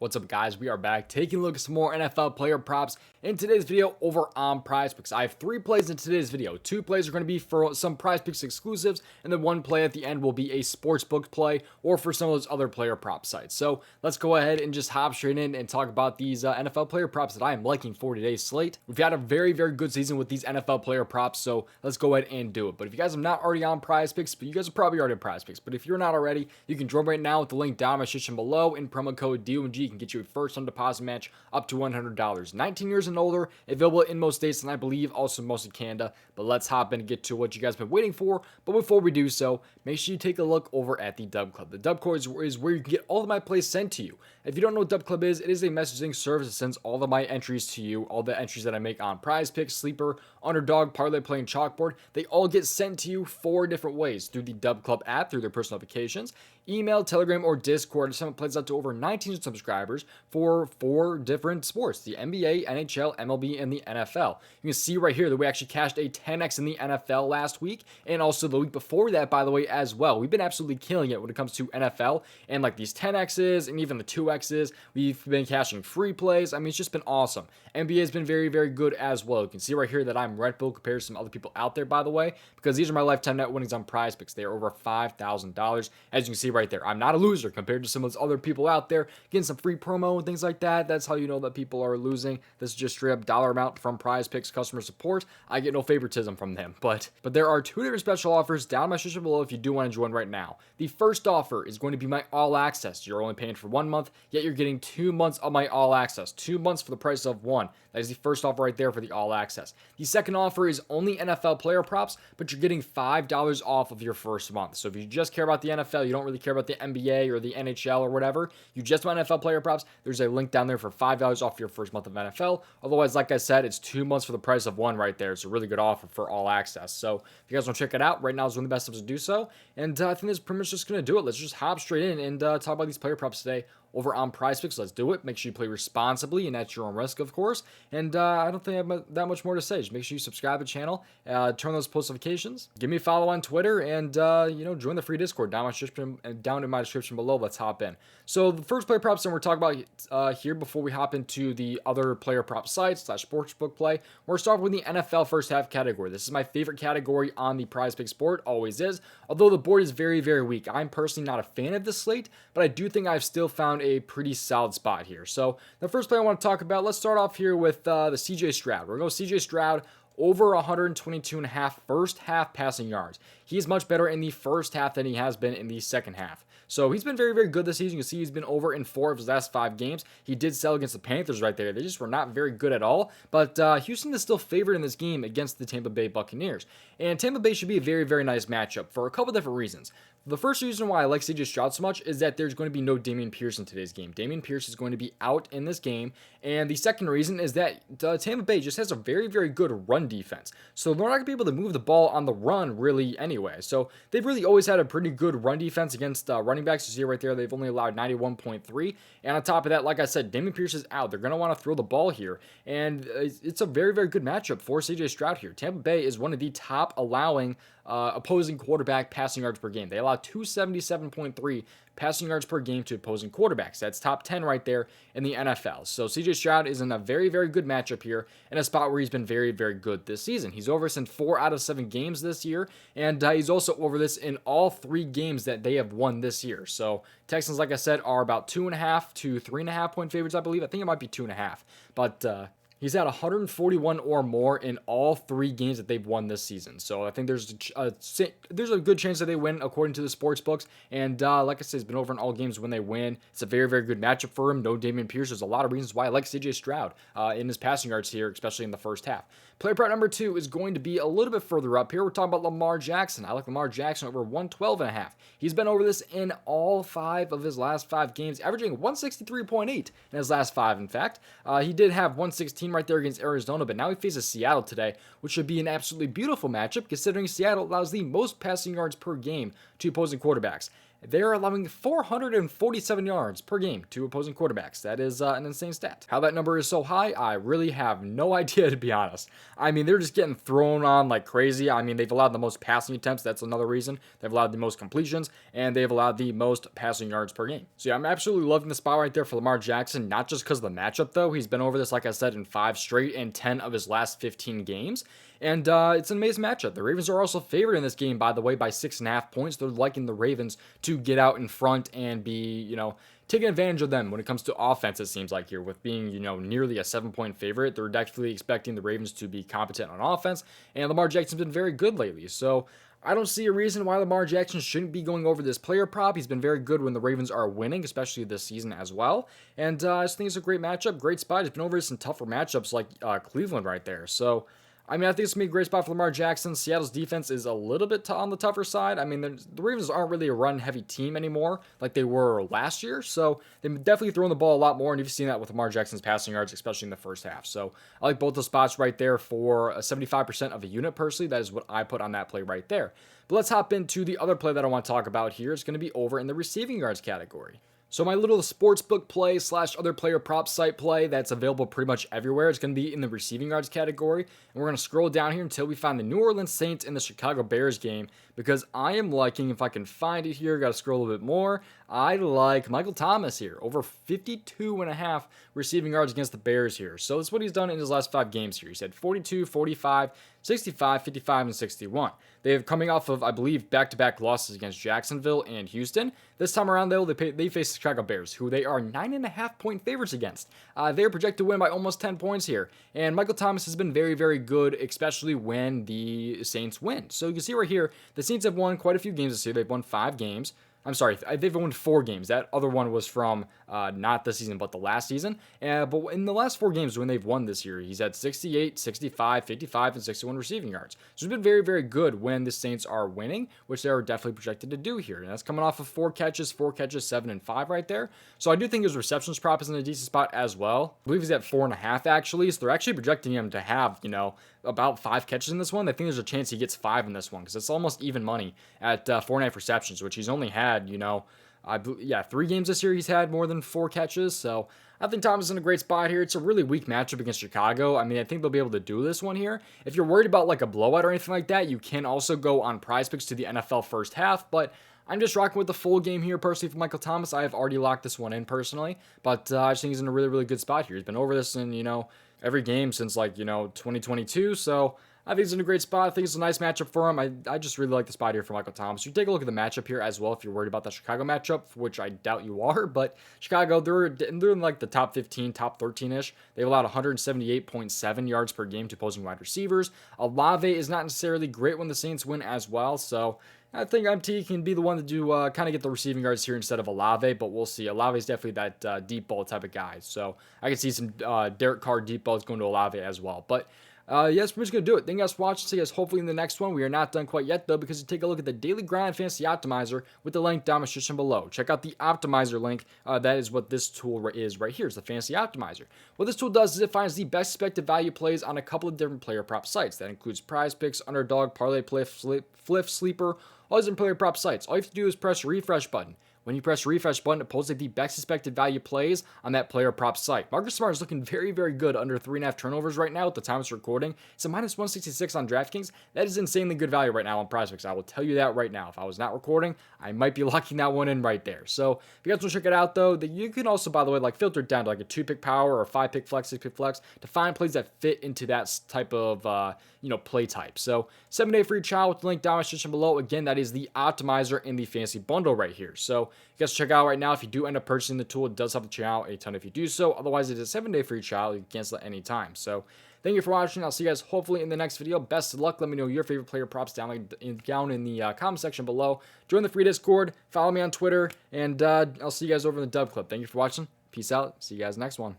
What's up, guys? We are back taking a look at some more NFL player props in today's video over on prizepicks. I have 3 plays in today's video. 2 plays are going to be for some prizepicks exclusives, and then 1 play at the end will be a sportsbook play or for some of those other player prop sites. So let's go ahead and just hop straight in and talk about these NFL player props that I am liking for today's slate. We've had a very, very good season with these NFL player props, so let's go ahead and do it. But if you guys are not already on prizepicks, but you guys are probably already on prizepicks, but if you're not already, you can join right now with the link down in my description below. In promo code DOMG can get you a first time deposit match up to $100. 19 years and older, available in most states, and I believe also most of Canada. But let's hop in and get to what you guys have been waiting for. But before we do so, make sure you take a look over at the Dub Club. The Dub Club is where you can get all of my plays sent to you. If you don't know what Dub Club is, it is a messaging service that sends all of my entries to you. All the entries that I make on PrizePicks, Sleeper, Underdog, Parlay, Play, and Chalkboard, they all get sent to you 4 different ways: through the Dub Club app, through their personal notifications, email, Telegram, or Discord. Some plays out to over 19 subscribers for 4 different sports: the NBA, NHL, MLB, and the NFL. You can see right here that we actually cashed a 10x in the NFL last week, and also the week before that, by the way, as well. We've been absolutely killing it when it comes to NFL, and like these 10x's and even the 2x's. We've been cashing free plays. I mean, it's just been awesome. NBA has been very, very good as well. You can see right here that I'm Red Bull compared to some other people out there, by the way, because these are my lifetime net winnings on PrizePicks. They are over $5,000. As you can see right there, I'm not a loser compared to some of those other people out there getting some free promo and things like that. That's how you know that people are losing. This is just straight up dollar amount from PrizePicks customer support. I get no favoritism from them, but there are 2 different special offers down in my description below if you do want to join right now. The first offer is going to be my all access. You're only paying for 1 month, yet you're getting 2 months of my all access. 2 months for the price of 1. That is the first offer right there for the all access. The second offer is only NFL player props, but you're getting $5 off of your first month. So if you just care about the NFL, you don't really care about the NBA or the NHL or whatever, you just want NFL player props, there's a link down there for $5 off your first month of NFL. Otherwise, like I said, it's 2 months for the price of 1 right there. It's a really good offer for all access. So if you guys want to check it out, right now is one of the best times to do so. And I think this is pretty much just going to do it. Let's just hop straight in and talk about these player props today over on PrizePicks. Let's do it. Make sure you play responsibly and at your own risk, of course. And I don't think I have that much more to say. Just make sure you subscribe to the channel, turn those post notifications, give me a follow on Twitter, and join the free Discord down in my description below. Let's hop in. So the first player props that we're talking about here before we hop into the other player prop sites / sportsbook play, we're starting with the NFL first half category. This is my favorite category on the PrizePicks board, always is. Although the board is very, very weak. I'm personally not a fan of this slate, but I do think I've still found a pretty solid spot here. So the first play I want to talk about, let's start off here with the CJ Stroud. We're going to go CJ Stroud over 122.5 first half passing yards. He's much better in the first half than he has been in the second half. So he's been very, very good this season. You can see he's been over in 4 of his last 5 games. He did sell against the Panthers right there. They just were not very good at all. But Houston is still favored in this game against the Tampa Bay Buccaneers. And Tampa Bay should be a very, very nice matchup for a couple different reasons. The first reason why I like CJ Stroud so much is that there's going to be no Dameon Pierce in today's game. Dameon Pierce is going to be out in this game. And the second reason is that Tampa Bay just has a very, very good run defense. So they're not going to be able to move the ball on the run really anyway. So they've really always had a pretty good run defense against running backs. You see right there, they've only allowed 91.3. And on top of that, like I said, Dameon Pierce is out. They're going to want to throw the ball here. And it's a very, very good matchup for CJ Stroud here. Tampa Bay is one of the top allowing opposing quarterback passing yards per game. They allow 277.3 passing yards per game to opposing quarterbacks. That's top 10 right there in the NFL. So CJ Stroud is in a very, very good matchup here in a spot where he's been very, very good this season. He's over this in 4 out of 7 games this year, and he's also over this in all 3 games that they have won this year. So Texans, like I said, are about 2.5 to 3.5 point favorites, I believe. I think it might be 2.5, but he's had 141 or more in all 3 games that they've won this season. So I think there's a good chance that they win according to the sports books. And like I said, he's been over in all games when they win. It's a very, very good matchup for him. No Dameon Pierce. There's a lot of reasons why I like CJ Stroud in his passing yards here, especially in the first half. Player prop number 2 is going to be a little bit further up here. We're talking about Lamar Jackson. I like Lamar Jackson over 112.5. He's been over this in all 5 of his last 5 games, averaging 163.8 in his last 5, in fact. He did have 116 right there against Arizona, but now he faces Seattle today, which should be an absolutely beautiful matchup considering Seattle allows the most passing yards per game to opposing quarterbacks. they're allowing 447 yards per game to opposing quarterbacks. That is an insane stat. How that number is so high, I really have no idea, to be honest. I mean, they're just getting thrown on like crazy. I mean, they've allowed the most passing attempts. That's another reason. They've allowed the most completions, and they've allowed the most passing yards per game. So yeah, I'm absolutely loving the spot right there for Lamar Jackson, not just because of the matchup, though. He's been over this, like I said, in 5 straight and 10 of his last 15 games. And it's an amazing matchup. The Ravens are also favored in this game, by the way, by 6.5 points. They're liking the Ravens to get out in front and be, taking advantage of them when it comes to offense, it seems like here. With being, nearly a 7-point favorite, they're definitely expecting the Ravens to be competent on offense. And Lamar Jackson's been very good lately. So I don't see a reason why Lamar Jackson shouldn't be going over this player prop. He's been very good when the Ravens are winning, especially this season as well. And I just think it's a great matchup, great spot. He's been over some tougher matchups like Cleveland right there. So I mean, I think it's going to be a great spot for Lamar Jackson. Seattle's defense is a little bit on the tougher side. I mean, the Ravens aren't really a run-heavy team anymore like they were last year, so they're definitely throwing the ball a lot more, and you've seen that with Lamar Jackson's passing yards, especially in the first half. So I like both those spots right there for 75% of a unit, personally. That is what I put on that play right there. But let's hop into the other play that I want to talk about here. It's going to be over in the receiving yards category. So my little sportsbook play / other player prop site play that's available pretty much everywhere. It's going to be in the receiving yards category. And we're going to scroll down here until we find the New Orleans Saints and the Chicago Bears game, because I am liking, if I can find it here, got to scroll a little bit more. I like Michael Thomas here, over 52.5 receiving yards against the Bears here. So that's what he's done in his last 5 games here. He's had 42, 45, 65, 55, and 61. They have coming off of, I believe, back-to-back losses against Jacksonville and Houston. This time around, though, they face the Chicago Bears, who they are 9.5-point favorites against. They are projected to win by almost 10 points here. And Michael Thomas has been very, very good, especially when the Saints win. So you can see right here, the Saints have won quite a few games this year. They've won 5 games. I'm sorry, they've won 4 games. That other one was from not this season, but the last season. But in the last 4 games when they've won this year, he's had 68, 65, 55, and 61 receiving yards. So it's been very, very good when the Saints are winning, which they are definitely projected to do here. And that's coming off of 4 catches, 7 and 5 right there. So I do think his receptions prop is in a decent spot as well. I believe he's at 4.5 actually. So they're actually projecting him to have, about 5 catches in this one. I think there's a chance he gets 5 in this one, because it's almost even money at 4.5 receptions, which he's only had, 3 games this year he's had more than 4 catches. So I think Thomas is in a great spot here. It's a really weak matchup against Chicago. I mean, I think they'll be able to do this one here. If you're worried about like a blowout or anything like that, you can also go on prizepicks to the NFL first half, but I'm just rocking with the full game here personally for Michael Thomas. I have already locked this one in personally, but I just think he's in a really, really good spot here. He's been over this in, every game since 2022, so I think he's in a great spot. I think it's a nice matchup for him. I just really like the spot here for Michael Thomas. You take a look at the matchup here as well if you're worried about the Chicago matchup, which I doubt you are, but Chicago, they're in like the top 15, top 13-ish. They've allowed 178.7 yards per game to opposing wide receivers. Olave is not necessarily great when the Saints win as well, so I think MT can be the one to do kind of get the receiving yards here instead of Olave, but we'll see. Olave is definitely that deep ball type of guy, so I can see some Derek Carr deep balls going to Olave as well. But yes, we're just going to do it. Thank you guys for watching. See you guys hopefully in the next one. We are not done quite yet, though, because you take a look at the Daily Grind Fantasy Optimizer with the link down in the description below. Check out the Optimizer link. That is what this tool is right here. It's the Fantasy Optimizer. What this tool does is it finds the best expected value plays on a couple of different player prop sites. That includes prizepicks, underdog, parlay, fliff, sleeper, all these different player prop sites. All you have to do is press the refresh button. When you press the refresh button, it pulls like the best expected value plays on that player prop site. Marcus Smart is looking very, very good under 3.5 turnovers right now at the time it's recording. It's a minus 166 on DraftKings. That is insanely good value right now on prizepicks. I will tell you that right now. If I was not recording, I might be locking that one in right there. So if you guys want to check it out, though, you can also, by the way, filter it down to like a 2-pick power or a 5-pick flex, 6-pick flex to find plays that fit into that type of play type. So 7-day free trial with the link down in the description below. Again, that is the Optimizer in the fantasy bundle right here. So you guys check out right now. If you do end up purchasing the tool, it does help the channel a ton if you do so. Otherwise, it is a 7-day free trial. You can cancel at any time. So thank you for watching. I'll see you guys hopefully in the next video. Best of luck. Let me know your favorite player props down in the comment section below. Join the free Discord. Follow me on Twitter. And I'll see you guys over in the dub club. Thank you for watching. Peace out. See you guys next one.